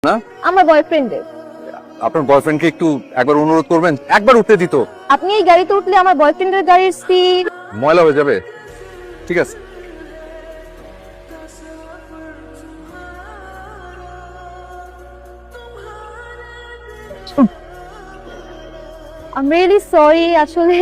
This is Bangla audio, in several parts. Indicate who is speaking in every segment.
Speaker 1: না
Speaker 2: আমার বয়ফ্রেন্ডের।
Speaker 1: আপনার বয়ফ্রেন্ডকে একটু একবার অনুরোধ করবেন, একবার উঠতে দিত।
Speaker 2: আপনি এই গাড়িতে উঠলে আমার বয়ফ্রেন্ডের গাড়ির স্পিড
Speaker 1: ময়লা হয়ে যাবে। ঠিক আছে,
Speaker 2: আই এম রিয়েলি সরি। আসলে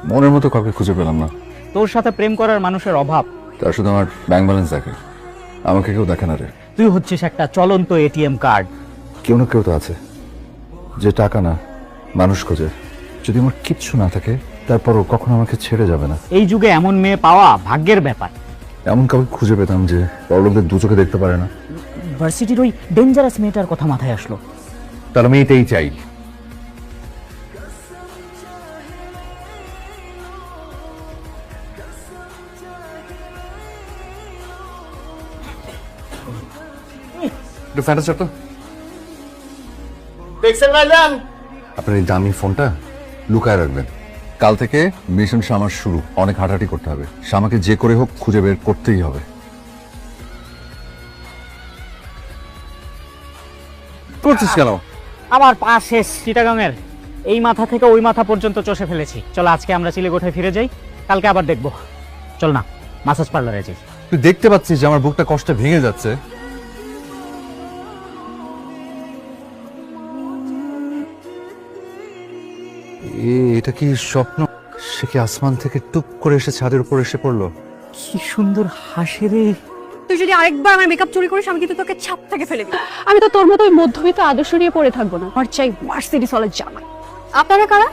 Speaker 1: মনের মতো কাউকে খুঁজে পেলাম না।
Speaker 3: তোর সাথে প্রেম করার মানুষের অভাব।
Speaker 1: তার শুধু আমার ব্যাংক ব্যালেন্স দেখে, আমাকে কেউ দেখে না রে।
Speaker 3: তুই হচ্ছিস একটা চলন্ত এটিএম কার্ড।
Speaker 1: কেউ না কেউ তো আছে যে টাকা না মানুষ খোঁজে। যদি আমার কিচ্ছু না থাকে তারপরও কখনো আমাকে ছেড়ে যাবে না।
Speaker 3: এই যুগে এমন মেয়ে পাওয়া ভাগ্যের ব্যাপার।
Speaker 1: এমন কাউকে খুঁজে পেতাম যে বড়লোকদের দু চোখে দেখতে পারে না।
Speaker 3: ভার্সিটির ওই ডেঞ্জারাস মেয়েটার কথা মাথায় আসলো।
Speaker 1: তাহলে আমি এটাই চাই। আপনার এই দামি ফোনটা লুকায় রাখবেন। কাল থেকে মিশন শামার শুরু। অনেক হাঁটাহাঁটি করতে হবে। শামাকে যে করে হোক খুঁজে বের করতেই হবে। করছিস কেন?
Speaker 3: আমার পা শেষ চিটাগাংয়ের। এই মাথা থেকে ওই মাথা পর্যন্ত চষে ফেলেছি। চল আজকে আমরা চিলেকোঠায় ফিরে যাই, কালকে আবার দেখবো। চল না মাসাজ পার্লারে যাই।
Speaker 1: তুই দেখতে পাচ্ছিস যে আমার বুকটা কষ্টে ভেঙে যাচ্ছে। এটা কি স্বপ্ন? সে কি আসমান থেকে টুপ করে এসে ছাদের উপর এসে পড়লো?
Speaker 3: কি সুন্দর হাসে রে।
Speaker 2: তুই যদি আরেকবার আমার মেকআপ চুরি করিস আমি কিন্তু তোকে ছাপ থেকে ফেলে দিব। আমি তো তোর মতো ওই মধ্যবিত্ত আদর্শ নিয়ে পড়ে থাকবো না। আমার চাই মার্সিডিজ ওয়ালা জামাই। আপনারা কারা?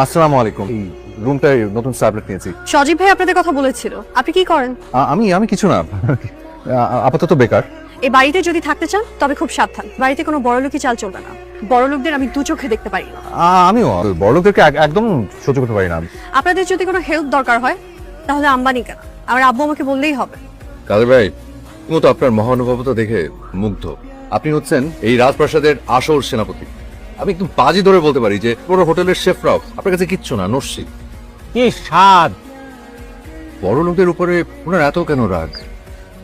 Speaker 1: আসসালামু আলাইকুম। এই রুমটায় নতুন সাবলেট নিয়েছি।
Speaker 2: সজীব ভাই আপনাদের কথা বলেছিল। আপনি কি করেন?
Speaker 1: আমি কিছু না, আপাতত বেকার।
Speaker 2: এই বাড়িতে যদি থাকতে চান তবে খুব সাবধান। বাড়িতে কোনো বড়লোকই চাল চলবে না। বড়লোকদের আমি দু চোখে দেখতে পারি না।
Speaker 1: আমিও বড়লোকদেরকে একদম সহ্য করতে পারি না।
Speaker 2: আপনাদের যদি কোনো হেল্প দরকার হয় তাহলে আম্বানি কেন, আমার আব্বু আমাকে বললেই হবে।
Speaker 1: কাদের ভাই, তুমি তো আপনার মহানুভবতা দেখে মুগ্ধ। আপনি হচ্ছেন এই রাজপ্রাসাদের আসল সেনাপতি। আমি একদম বাজি ধরে বলতে পারি যে পুরো হোটেলের শেফরাও আপনার কাছে কিচ্ছু না, নস্যি।
Speaker 3: কি স্বাদ।
Speaker 1: বড় লোকদের উপরে ওনার এত কেন রাগ?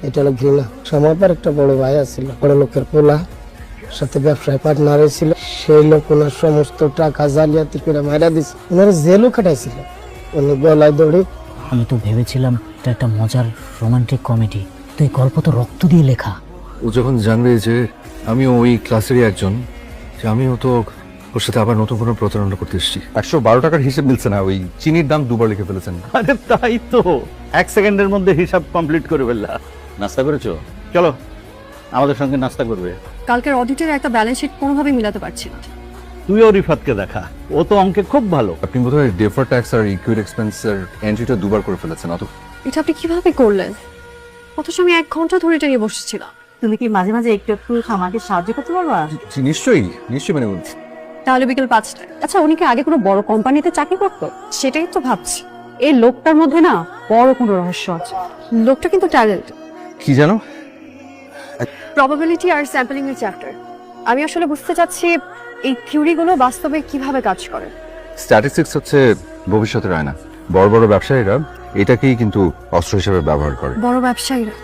Speaker 4: এটা হলো ঘৃণা। সমাজের একটা বড় ভাই আছিল, বড় লোকের পোলা, সাথে ব্যবসায় পার্টনার ছিল। সেই লোক ওনার সমস্ত টাকা জালিয়াতি করে মারা দিছে। ওনার জেলও খাটাইছিল। উনি গলায় দড়ি।
Speaker 3: আমি তো ভেবেছিলাম এটা একটা মজার রোমান্টিক কমেডি। তুই গল্প তো রক্ত দিয়ে লেখা।
Speaker 1: ও যখন জানবে যে আমিও ওই ক্লাসেরই একজন, যে আমিও তো ওর সাথে আবার নতুন কোনো প্রতারণা করতে এসেছি। 112 টাকার হিসেব মিলছে না, ওই চিনির দাম দুবার লিখে ফেলেছেন।
Speaker 5: আরে তাই তো, 1 সেকেন্ডের মধ্যে হিসাব কমপ্লিট করে ফেললা। নাস্তা করেছো? চলো আমাদের সঙ্গে নাস্তা করবে।
Speaker 2: কালকের অডিটের একটা ব্যালেন্স শিট কোনোভাবেই মিলাতে পারছি না।
Speaker 5: তুইও রিফাতকে দেখা, ও তো অঙ্কে খুব ভালো।
Speaker 1: আপনি বোধহয় ডেফার ট্যাক্স আর ইকুইড এক্সপেন্সের এন্ট্রিটা দুবার করে ফেলেছেন। অত
Speaker 2: এটা আপনি কিভাবে করলেন? অথচ আমি 1 ঘন্টা ধরে এটা নিয়ে বসেছিলাম।
Speaker 6: তুমি কি মাঝে মাঝে একটু একটু আমাকে সাহায্য করতে পারবা?
Speaker 1: নিশ্চয়ই মানে
Speaker 2: তাহলে বিকেল 5টায়। আচ্ছা, উনি কি আগে কোনো বড় কোম্পানিতে চাকরি করতো? সেটাই তো ভাবছি। এই লোকটার মধ্যে না বড় কোনো রহস্য আছে। লোকটা কিন্তু ট্যালেন্ট।
Speaker 1: কি জানো,
Speaker 2: প্রবাবিলিটি আর স্যাম্পলিং এর চ্যাপ্টার। আমি আসলে বুঝতে চাচ্ছি এই থিওরিগুলো বাস্তবে কিভাবে কাজ করে।
Speaker 1: স্ট্যাটিস্টিক্স হচ্ছে ভবিষ্যতের আয়না। বড় বড় ব্যবসায়ীরা এটাকেই কিন্তু অস্ত্র হিসেবে ব্যবহার করে।
Speaker 2: বড় ব্যবসায়ীরা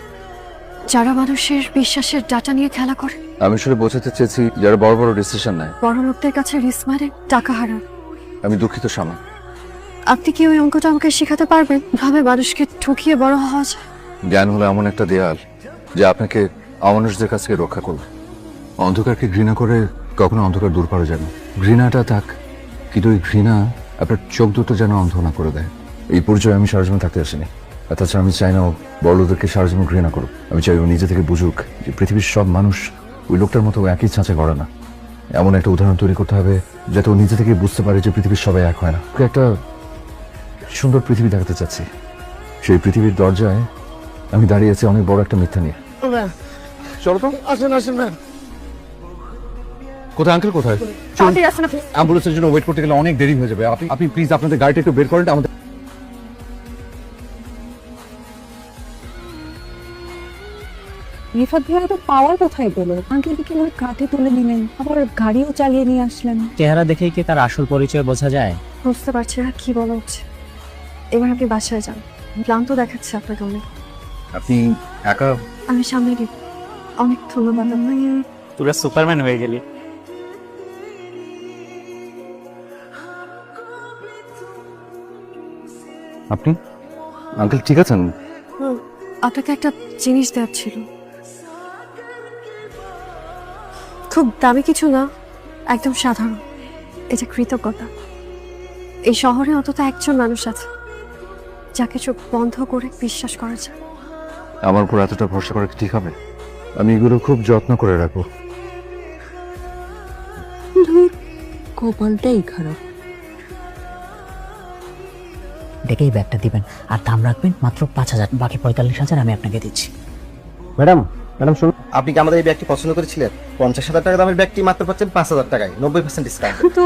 Speaker 2: যারা মানুষের বিশ্বাসের ডাটা নিয়ে খেলা করে।
Speaker 1: আমি আসলে বোঝাতে চেয়েছি যারা বড় বড় ডিসিশন নেয়।
Speaker 2: বড় লোকদের কাছে রিস্ক মারে টাকা হারান।
Speaker 1: আমি দুঃখিত শামা।
Speaker 2: আপনি কি ওই অঙ্কটা আমাকে শেখাতে পারবেন? ভাবে মানুষকে ঠকিয়ে বড় হওয়া যায়।
Speaker 1: জ্ঞান হলো এমন একটা দেয়াল যে আপনাকে অমানুষদের কাছ থেকে রক্ষা করবে। অন্ধকারকে ঘৃণা করে কখনো অন্ধকার দূর করা যায় না। ঘৃণাটা থাক, কিন্তু ওই ঘৃণা আপনার চোখ দুটো যেন অন্ধ না করে দেয়। এই পরিচয় আমি সারা জীবন থাকতে আসিনি। আর তাছাড়া আমি চাই না ও বড় লোকদেরকে সারা জীবন ঘৃণা করুক। আমি চাই ও নিজে থেকে বুঝুক যে পৃথিবীর সব মানুষ ওই লোকটার মতো একই ছাঁচে গড়া না। এমন একটা উদাহরণ তৈরি করতে হবে যাতে ও নিজে থেকে বুঝতে পারে যে পৃথিবীর সবাই এক হয় না। ওকে একটা সুন্দর পৃথিবী দেখাতে চাচ্ছি। সেই পৃথিবীর দরজায় আমি দাঁড়িয়ে আছি অনেক বড় একটা মিথ্যা নিয়ে। চলো তো।
Speaker 4: আসেন আসেন ম্যাম।
Speaker 1: কোথায় আঙ্কেল, কোথায়?
Speaker 2: তাড়াতাড়ি আসেন আপনি।
Speaker 1: অ্যাম্বুলেন্সের জন্য ওয়েট করতে গেলে অনেক দেরি হয়ে যাবে। আপনি প্লিজ আপনাদের গাড়িটা একটু বের করেন আমাদের।
Speaker 6: রিফাত ভাইয়া তো পাওয়ার কোথায় পেলো? আঙ্কেল কিভাবে কাঁধে তুলে নিলেন, আবার গাড়িও চালিয়ে নিয়ে আসলেন।
Speaker 3: চেহারা দেখেই কি তার আসল পরিচয় বোঝা যায়?
Speaker 2: বুঝতে পারছি না কি বলা উচিত। এবার আপনি বাসায় যান। ক্লান্ত দেখাচ্ছে আপনাকে অনেক।
Speaker 1: আপনি একা?
Speaker 2: আমি সামনে দিব। অনেক ধন্যবাদ আপনাকে।
Speaker 3: তোরা সুপারম্যান হয়ে গেলি।
Speaker 1: আপনি আঙ্কেল ঠিক আছেন?
Speaker 2: আপনাকে একটা জিনিস দেওয়ার ছিল। খুব দামি কিছু না, একদম সাধারণ। এটা কৃতজ্ঞতা। এই শহরে অন্তত একজন মানুষ আছে যাকে চোখ বন্ধ করে বিশ্বাস করা যায়।
Speaker 1: আমার উপর এতটা ভরসা করা কি ঠিক হবে? আমি এগুলো খুব যত্ন করে রাখবো।
Speaker 6: কপালটাই খারাপ।
Speaker 7: দেখেই ব্যাগটা দিবেন আর দাম রাখবেন মাত্র 5,000, বাকি 45,000 আমি আপনাকে দিচ্ছি।
Speaker 8: ম্যাডাম শুনুন, আপনি কি আমাদের এই ব্যাগটি পছন্দ করেছিলেন? 50,000 টাকা দামের ব্যাগটি মাত্র পাচ্ছেন 5,000 টাকায়, 90% ডিসকাউন্ট।
Speaker 2: কিন্তু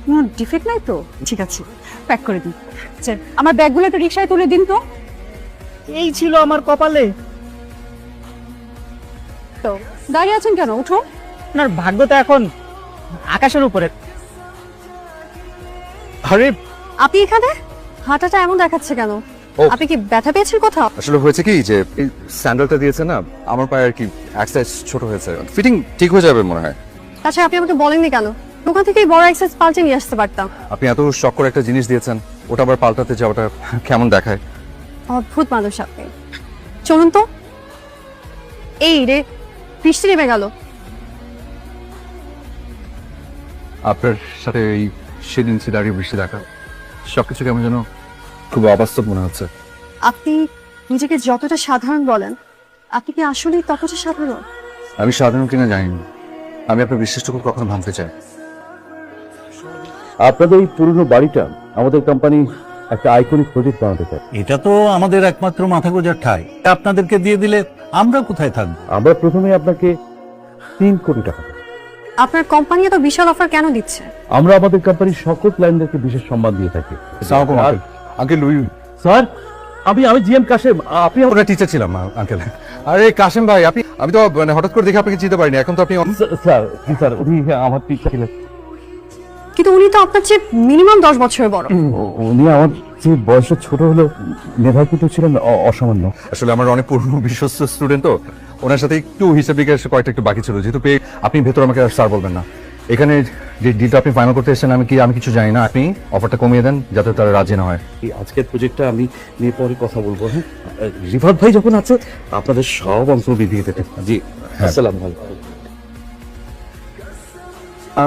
Speaker 2: কোনো ডিফেক্ট নাই তো? ঠিক আছে, প্যাক করে দিন। আচ্ছা, আমার ব্যাগগুলো একটু রিকশায় তুলে দিন তো।
Speaker 3: এই ছিল আমার কপালে।
Speaker 2: তো দাঁড়িয়ে আছেন কেন? উঠো।
Speaker 3: আপনার ভাগ্য তো এখন আকাশের উপরে।
Speaker 1: আরে
Speaker 2: আপনি এখানে? হাঁটাটা এমন দেখাচ্ছে কেন?
Speaker 1: ও।
Speaker 2: আপনি কি ব্যথা পেয়েছেন কোথাও?
Speaker 1: আসলে হয়েছে কি যে এই স্যান্ডেলটা দিয়েছে না, আমার পায়ে আর কি এক সাইজ ছোট হয়েছে, ফিটিং ঠিক হয়ে যাবে মনে হয়।
Speaker 2: আচ্ছা, আপনি আমাকে বলেননি কেন? দোকান থেকেই বড় এক্সারসাইজ পাল্টে নিয়ে আসতে পারতাম।
Speaker 1: আপনি এত শখ করে একটা জিনিস দিয়েছেন, ওটা আবার পাল্টাতে যাওয়াটা কেমন দেখায়?
Speaker 2: অদ্ভুত মানুষ আপনি। চলুন তো। এই রে, বৃষ্টি নেমে গেল।
Speaker 1: আপনার সাথে এই সেদিন দাঁড়িয়ে বৃষ্টি দেখা, সবকিছু কেমন যেন খুব অবাস্তব মনে হচ্ছে।
Speaker 2: আপনি নিজেকে যতটা সাধারণ বলেন, আপনি কি আসলেই ততটা সাধারণ?
Speaker 1: আমি সাধারণ কিনা জানি না, আমি আপনার বিশ্বাসটুকু কখনো ভাঙতে চাই।
Speaker 5: আপনাদের এই পুরনো বাড়িটা আমাদের কোম্পানি একটা আইকনিক প্রজেক্ট বানাতে চাই।
Speaker 9: এটা তো আমাদের একমাত্র মাথা গোঁজার ঠাঁই। আপনাদেরকে দিয়ে দিলে আমরা কোথায় থাকবো?
Speaker 5: আমরা প্রথমে আপনাকে 3 কোটি টাকা দেব।
Speaker 2: আপনার কোম্পানি এত বিশাল অফার কেন দিচ্ছে?
Speaker 5: আমরা আমাদের কোম্পানির সকল ক্লায়েন্টদেরকে বিশেষ সম্মান দিয়ে থাকি।
Speaker 1: আঙ্কেল লুই,
Speaker 5: স্যার, আমি জিএম কাশেম। আপনি
Speaker 1: ওটা টিচার ছিলাম আঙ্কেল। আরে কাশেম ভাই, আমি তো মানে হঠাৎ করে দেখে আপনাকে চিনতে পারিনি। এখন তো আপনি
Speaker 5: স্যার উনি আমার টিচার ছিলেন।
Speaker 2: কিন্তু উনি তো আপনার চেয়ে মিনিমাম 10 বছরের বড়।
Speaker 5: উনি আমার যে বয়সে ছোট হলো, মেধায় কিন্তু ছিলেন অসামান্য।
Speaker 1: আসলে আমার অনেক পুরনো বিশ্বস্ত স্টুডেন্ট, তো ওনার সাথে একটু হিসাব নিকাশ কয়েকটা একটু বাকি ছিল। যেহেতু পেয়ে আপনি ভেতর আমাকে আর স্যার বলবেন না। এখানে যে ডিলটা আপনি ফাইনাল করতে এসেছেন, আমি কিছু জানি না। আপনি অফারটা কমিয়ে দেন যাতে তারা রাজি না হয়।
Speaker 5: এই আজকের প্রজেক্টটা আমি নিয়ে পরে কথা বলবো। হ্যাঁ, রিফাত ভাই যখন আছে আপনাদের সব অংশ দিয়ে দেবেন। জি, আসসালাম আলাইকুম।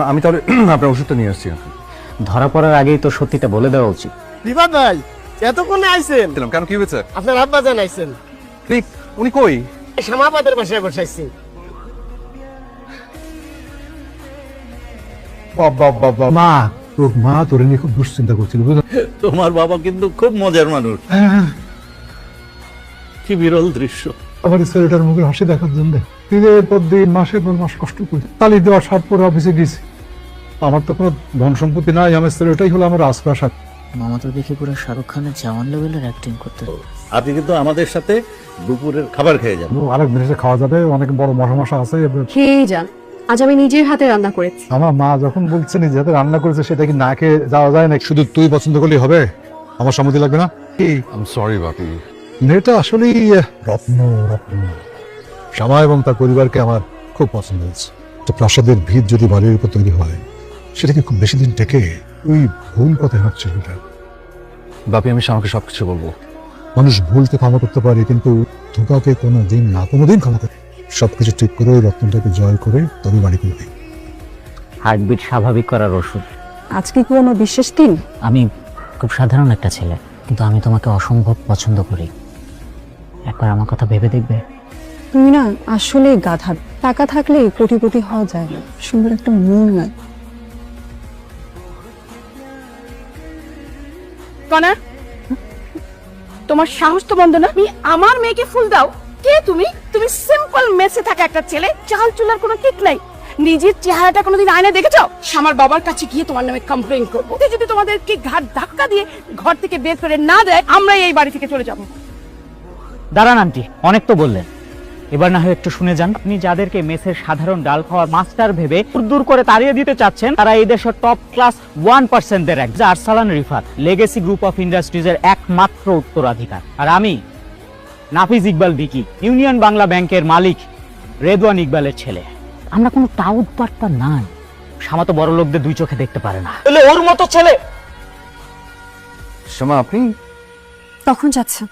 Speaker 1: আমি তাহলে আপনার ওষুধটা নিয়ে আসছি।
Speaker 3: ধরা পড়ার আগেই তো সত্যিটা বলে দেওয়া উচিত।
Speaker 4: রিফাত ভাই, এতক্ষণে আইছেন?
Speaker 1: কেন, কি হয়েছে?
Speaker 4: আপনার আব্বা জান আইছেন?
Speaker 1: উনি কই?
Speaker 4: শ্যামাবাদের বাসায় বসাইছি।
Speaker 9: মা, তোর মা তোর নিয়ে খুব দুশ্চিন্তা করছিল।
Speaker 5: তোমার বাবা কিন্তু খুব মজার মানুষ। কি বিরল দৃশ্য।
Speaker 9: আমার ছেলেটার মুখে হাসি দেখার জন্য দিনের পর দিন, মাসের পর মাস কষ্ট করি। তালি দেওয়া সাত পরে অফিসে গেছি। আমার তো কোনো ধন সম্পত্তি নাই, আমার ছেলেটাই হলো আমার রাজপ্রাসাদ।
Speaker 7: মামা তো দেখি পুরো শাহরুখ খানের জওয়ান লেভেলের অ্যাক্টিং করতে।
Speaker 5: আপনি কিন্তু আমাদের সাথে দুপুরের খাবার খেয়ে যান।
Speaker 9: আরেক জিনিসে খাওয়া যাবে, অনেক বড় মশা আছে।
Speaker 2: খেয়েই যান। আজ আমি নিজের হাতে রান্না করেছি।
Speaker 9: আমার মা যখন বলছে নিজে হাতে রান্না করেছে, সেটা কি না খেয়ে যাওয়া যায় না? শুধু তুই পছন্দ করলেই হবে? আমার সম্মতি লাগবে না?
Speaker 1: সরি বাপি।
Speaker 9: মেয়েটা আসলেই রত্ন। শ্যামা এবং তার পরিবারকে আমার খুব পছন্দ হয়েছে। তো প্রাসাদের ভিত যদি বাড়ির উপর তৈরি হয়, সেটাকে খুব বেশি দিন টেকে ওই ভুল পথে হাঁটছে।
Speaker 1: বাপি, আমি আমাকে সবকিছু বলবো।
Speaker 9: মানুষ ভুলকে ক্ষমা করতে পারে, কিন্তু ধোকাকে কোনোদিন ক্ষমা করে। সবকিছু ঠিক করে ওই রত্নটাকে জয় করে তবে বাড়ি করবে।
Speaker 3: হার্টবিট স্বাভাবিক করার ওষুধ।
Speaker 6: আজকে কি কোনো বিশেষ দিন?
Speaker 7: আমি খুব সাধারণ একটা ছেলে, কিন্তু আমি তোমাকে অসম্ভব পছন্দ করি। একবার আমার কথা ভেবে দেখবে?
Speaker 6: তুমি না আসলে গাধা। টাকা থাকলে কোটিপতি হওয়া যায় না, সুন্দর একটা মন নাই।
Speaker 10: কনা, তোমার সাহস তো বন্ধ না? তুমি আমার মেয়েকে ফুল দাও? কে তুমি? তুমি সিম্পল মেসে থাকা একটা ছেলে, চাল চুলার কোনো কিক নাই। নিজের চেহারাটা কোনোদিন আয়নায় দেখেছো? আমার বাবার কাছে গিয়ে তোমার নামে কমপ্লেইন করবো। যদি তোমাদেরকে ঘাট ধাক্কা দিয়ে ঘর থেকে বের করে না দেয়, আমরা এই বাড়ি থেকে চলে যাবো।
Speaker 3: দাঁড়ান আন্টি, অনেক তো বললেন, এবার না হয় একটু শুনে যান। আপনি যাদেরকে মেসের সাধারণ ডাল খাওয়ার মাস্টার ভেবে দূর করে তাড়িয়ে দিতে চাচ্ছেন, তারা এই দেশের টপ ক্লাস 1%-দের এক, Arsalan Rifat, legacy group of ইন্ডাস্ট্রিজের একমাত্র উত্তরাধিকার। আর আমি নাফিজ ইকবাল ভিকি ইউনিয়ন বাংলা ব্যাংকের মালিক রেদওয়ান ইকবালের ছেলে।
Speaker 7: আমরা কোনো টাউট পাট্টা নাই।
Speaker 3: শামা তো বড় লোকদের দুই চোখে দেখতে পারে না, ওর মতো ছেলে।
Speaker 1: শ্যামা আপনি
Speaker 2: তখন যাচ্ছেন,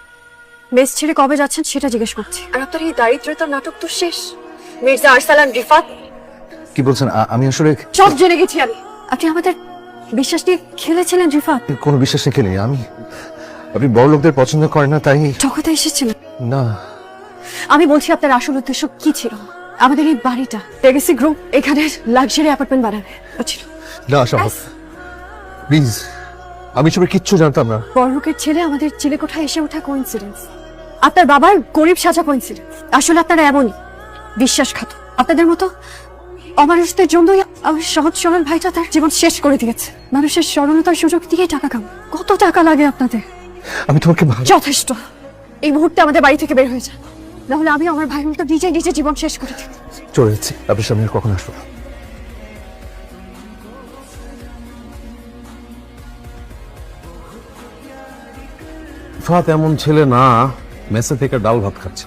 Speaker 2: মেস ছেড়ে কবে যাচ্ছেন সেটা জিজ্ঞেস করছি। আর আপনার এই দারিদ্রতার নাটক তো শেষ। মির্জা আরসালান রিফাত,
Speaker 1: কি বলছেন? আমি আসলে
Speaker 2: সব জেনে গেছি আমি। আপনি আমাদের বিশ্বাস নিয়ে খেলেছিলেন রিফাত।
Speaker 1: কোনো বিশ্বাস রেখে নেই আমি। আপনি বড় লোকদের পছন্দ করেন না তাই
Speaker 2: ঠকাতে এসেছিলেন।
Speaker 1: না,
Speaker 2: আমি বলছি আপনার আসল উদ্দেশ্য কি ছিল? আমাদের এই বাড়িটা লেগেসি গ্রুপ এখানে লাক্সারি অ্যাপার্টমেন্ট বানাবে ছিল।
Speaker 1: না শ্যামা প্লিজ, আমি সবাই কিচ্ছু জানতাম না।
Speaker 2: বড়লোকের ছেলে আমাদের চিলেকোঠায় এসে ওঠা কোইন্সিডেন্স। আপনার বাবার গরিব সাজা কোইন্সিডেন্স। আসলে আপনারা এমনই বিশ্বাসঘাতক। আপনাদের মতো অমানুষদের জন্যই আমার সহজ সরল ভাইটা তার জীবন শেষ করে দিয়েছে। মানুষের সরলতার সুযোগ দিয়ে টাকা কাম। কত টাকা লাগে আপনাদের?
Speaker 1: আমি তোমাকে
Speaker 2: যথেষ্ট। এই মুহূর্তে আমাদের বাড়ি থেকে বের হয়ে যান, নাহলে আমি আমার ভাইয়ের মতো নিজে নিজে জীবন শেষ করে দিই।
Speaker 1: চলে যাচ্ছি, আপনার সামনে আর কখন আসবো না।
Speaker 11: ফাত এমন ছেলে না মেসে থেকে ডাল ভাত খাচ্ছে,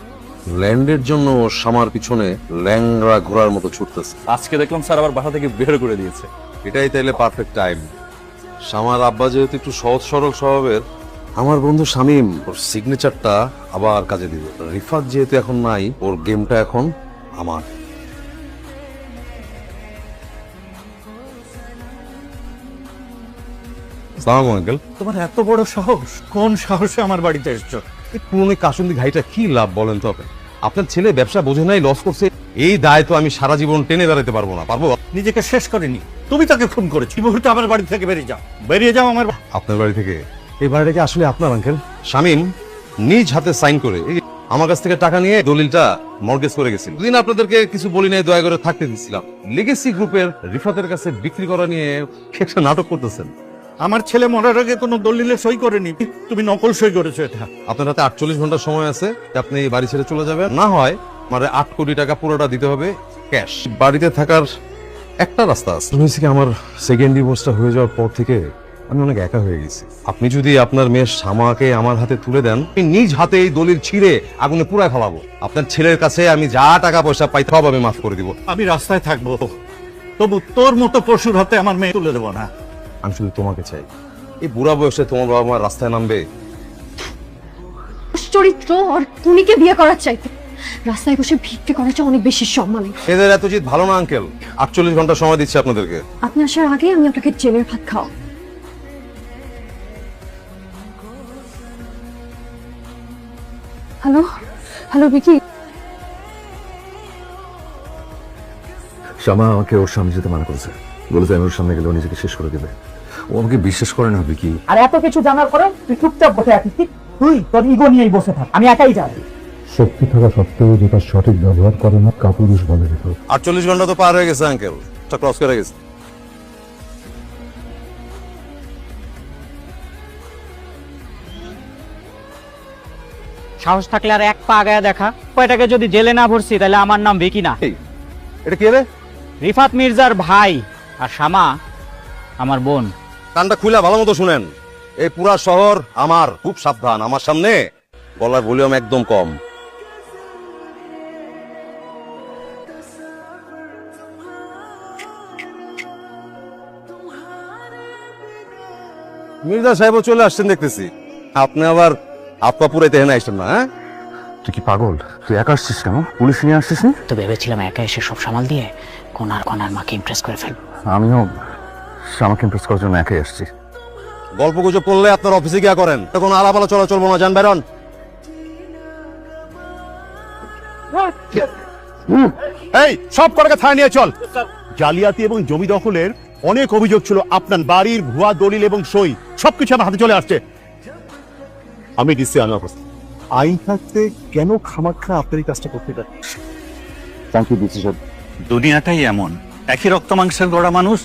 Speaker 11: ল্যান্ডের জন্য শামার পিছনে ল্যাংড়া ঘোড়ার মতো ছুটতেছে।
Speaker 5: আজকে দেখলাম স্যার আবার বাসা থেকে বের করে দিয়েছে।
Speaker 11: এটাই তাইলে পারফেক্ট টাইম। শামার আব্বা যেহেতু একটু সহজ সরল স্বভাবের, আমার বন্ধু শামীম ওর সিগনেচারটা আবার কাজে দিবে। রিফাত যেহেতু এখন নাই, ওর গেমটা এখন আমার। সালাম আঙ্কেল।
Speaker 5: তোমার এত বড় সাহস? কোন সাহসে আমার বাড়িতে এসছো?
Speaker 11: এই পুরনো কাসুন্দি ঘাইটা কি লাভ বলেন তো? আপনার ছেলে ব্যবসা বোঝে নাই, লস করছে, এই দায় তো আমি সারা জীবন টেনে বেড়াতে পারবো না। পারবো?
Speaker 5: নিজেকে শেষ করেনি, তুমি তাকে খুন করেছো। এই মুহূর্তে আমার বাড়ি থেকে বেরিয়ে যাও, বেরিয়ে যাও আমার।
Speaker 11: আপনার বাড়ি থেকে? এই বাড়িটাকে আসলে আপনার আঙ্কেল? শামীম নিজ হাতে সাইন করে আমার কাছ থেকে টাকা নিয়ে দলিলটা মর্গেজ করে গেছিল। দুদিন আপনাদেরকে কিছু বলি নাই, দয়া করে থাকতে দিচ্ছিলাম। লেগেসি গ্রুপের রিফাতের কাছে বিক্রি করা নিয়ে একটা নাটক করতেছেন।
Speaker 5: আমার ছেলে মরার আগে কোনো দলিলে সই করেনি, তুমি নকল সই করেছো। এটা
Speaker 11: আপনার হাতে 48 ঘন্টা সময় আছে, আপনি এই বাড়ি ছেড়ে চলে যাবেন। না হয় মানে 8 কোটি টাকা পুরোটা দিতে হবে ক্যাশ। বাড়িতে থাকার একটা রাস্তা আছে, হয়েছে কি আমার সেকেন্ড ডিভোর্সটা হয়ে যাওয়ার পর থেকে আমি অনেক একা হয়ে গেছি। আপনি যদি আপনার মেয়ে শামাকে আমার হাতে তুলে দেন, আমি নিজ হাতে এই দলিল ছিঁড়ে আগুনে পুড়ায় ফেলাবো। আপনার ছেলের কাছে আমি যা টাকা পয়সা পাই সব আমি মাফ করে দিব।
Speaker 5: আমি রাস্তায় থাকবো, তবু তোর মতো পশুর হাতে আমার মেয়ে তুলে দেবো না।
Speaker 11: আমি শুধু তোমাকে চাই। এই বুড়া বয়সে তোমার বাবা মা রাস্তায় নামবে?
Speaker 2: চরিত্র আর খুনিকে বিয়ে করার চাইতে রাস্তায় বসে ভিক্ষে করাটা অনেক বেশি সম্মানী।
Speaker 11: এদের এত জিত ভালো না আঙ্কেল। 48 ঘন্টা সময় দিচ্ছি আপনাদেরকে।
Speaker 2: আপনি আসার আগে আমি আপনাকে জেলের ভাত খাও। Hello hello Vicky.
Speaker 1: শ্যামা আমাকে ওর সামনে যেতে মানা করেছে, বলেছে আমি ওর সামনে গেলে ও নিজেকে শেষ করে দেবে। ও আমাকে বিশ্বাস করে না বিকি।
Speaker 3: আর এত কিছু জানার পরে তুই চুপচাপ বসে আছিস। তুই তোর ইগো নিয়েই বসে থাক, আমি একাই যাবো।
Speaker 9: শক্তি থাকা সত্ত্বেও যেটা সঠিক ব্যবহার করে না কাপুরুষ বলে দিত।
Speaker 11: 48 ঘন্টা তো পার হয়ে গেছে আঙ্কেল, ক্রস করে গেছে।
Speaker 3: সাহস থাকলে আর এক পা আগায় দেখা। কয়টাকে যদি জেলে না ভরছি তাহলে আমার নাম ভিকি না।
Speaker 11: এটা কি রে?
Speaker 3: রিফাত মির্জার ভাই, আর শামা আমার বোন।
Speaker 11: কানটা খুলে ভালো মতো শুনেন, এই পুরা শহর আমার। খুব সাবধান, আমার সামনে গলার ভলিউম একদম কম। মির্জা সাহেবও চলে আসছেন দেখতেছি। আপনি আবার আপা পুরাইতে হেনে আসছেন না? হ্যাঁ,
Speaker 1: তুই কি পাগল? তুই একা আসছিস কেন? পুলিশ নিয়ে আসছিস না?
Speaker 7: তো ভেবেছিলাম একা এসে সব সামাল দিয়ে কোনার কোনার মাকে ইমপ্রেস করে ফেলবো।
Speaker 1: আমিও শ্যামাকে ইমপ্রেস করার জন্য একাই আসছি।
Speaker 11: গল্প গুজব করলে আপনার অফিসে গিয়া করেন, তখন আলাপালা চলা চলবো না। যান বেরন।
Speaker 5: এই সব কটাকে থানায় নিয়ে চল। জালিয়াতি এবং জমি দখলের অনেক অভিযোগ ছিল। আপনার বাড়ির ভুয়া দলিল এবং সই সবকিছু আমার হাতে চলে আসছে। আমি দিচ্ছি আমার আইন থাকতে কেন খামাখা আপনার এই কাজটা করতে পারে?
Speaker 1: থ্যাংক ইউ ডিসি সাহেব।
Speaker 5: দুনিয়াটাই এমন, একই রক্ত মাংসের গড়া মানুষ।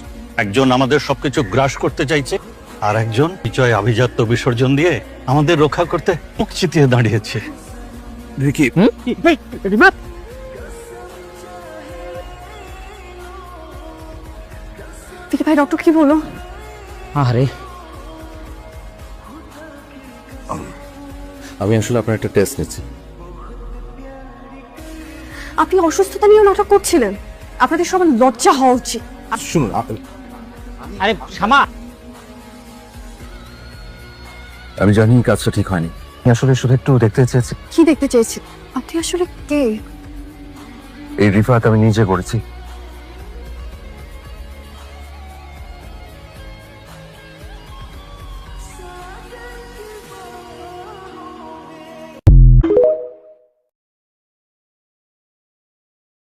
Speaker 5: একজন আমাদের সবকিছু গ্রাস করতে চাইছে, আর একজন বিজয় আভিজাত্য বিসর্জন দিয়ে আমাদের রক্ষা করতে মুখ চিতিয়ে দাঁড়িয়েছে। দেখি
Speaker 2: ভিকি ভাই, ডক্টর কি বলো?
Speaker 7: আরে
Speaker 1: আমি আসলে আপনার একটা টেস্ট নিচ্ছি,
Speaker 2: আপনি অসুস্থতা নিয়ে নাটক করছিলেন। আপনাদের সবার লজ্জা হওয়া উচিত।
Speaker 5: শুনুন
Speaker 3: আরে শামা,
Speaker 1: আমি জানি কাজটা ঠিক হয়নি, আমি আসলে শুধু একটু দেখতে চেয়েছি।
Speaker 2: কি দেখতে চেয়েছি? আপনি আসলে কে?
Speaker 1: এই রিফাত আমি নিজে করেছি।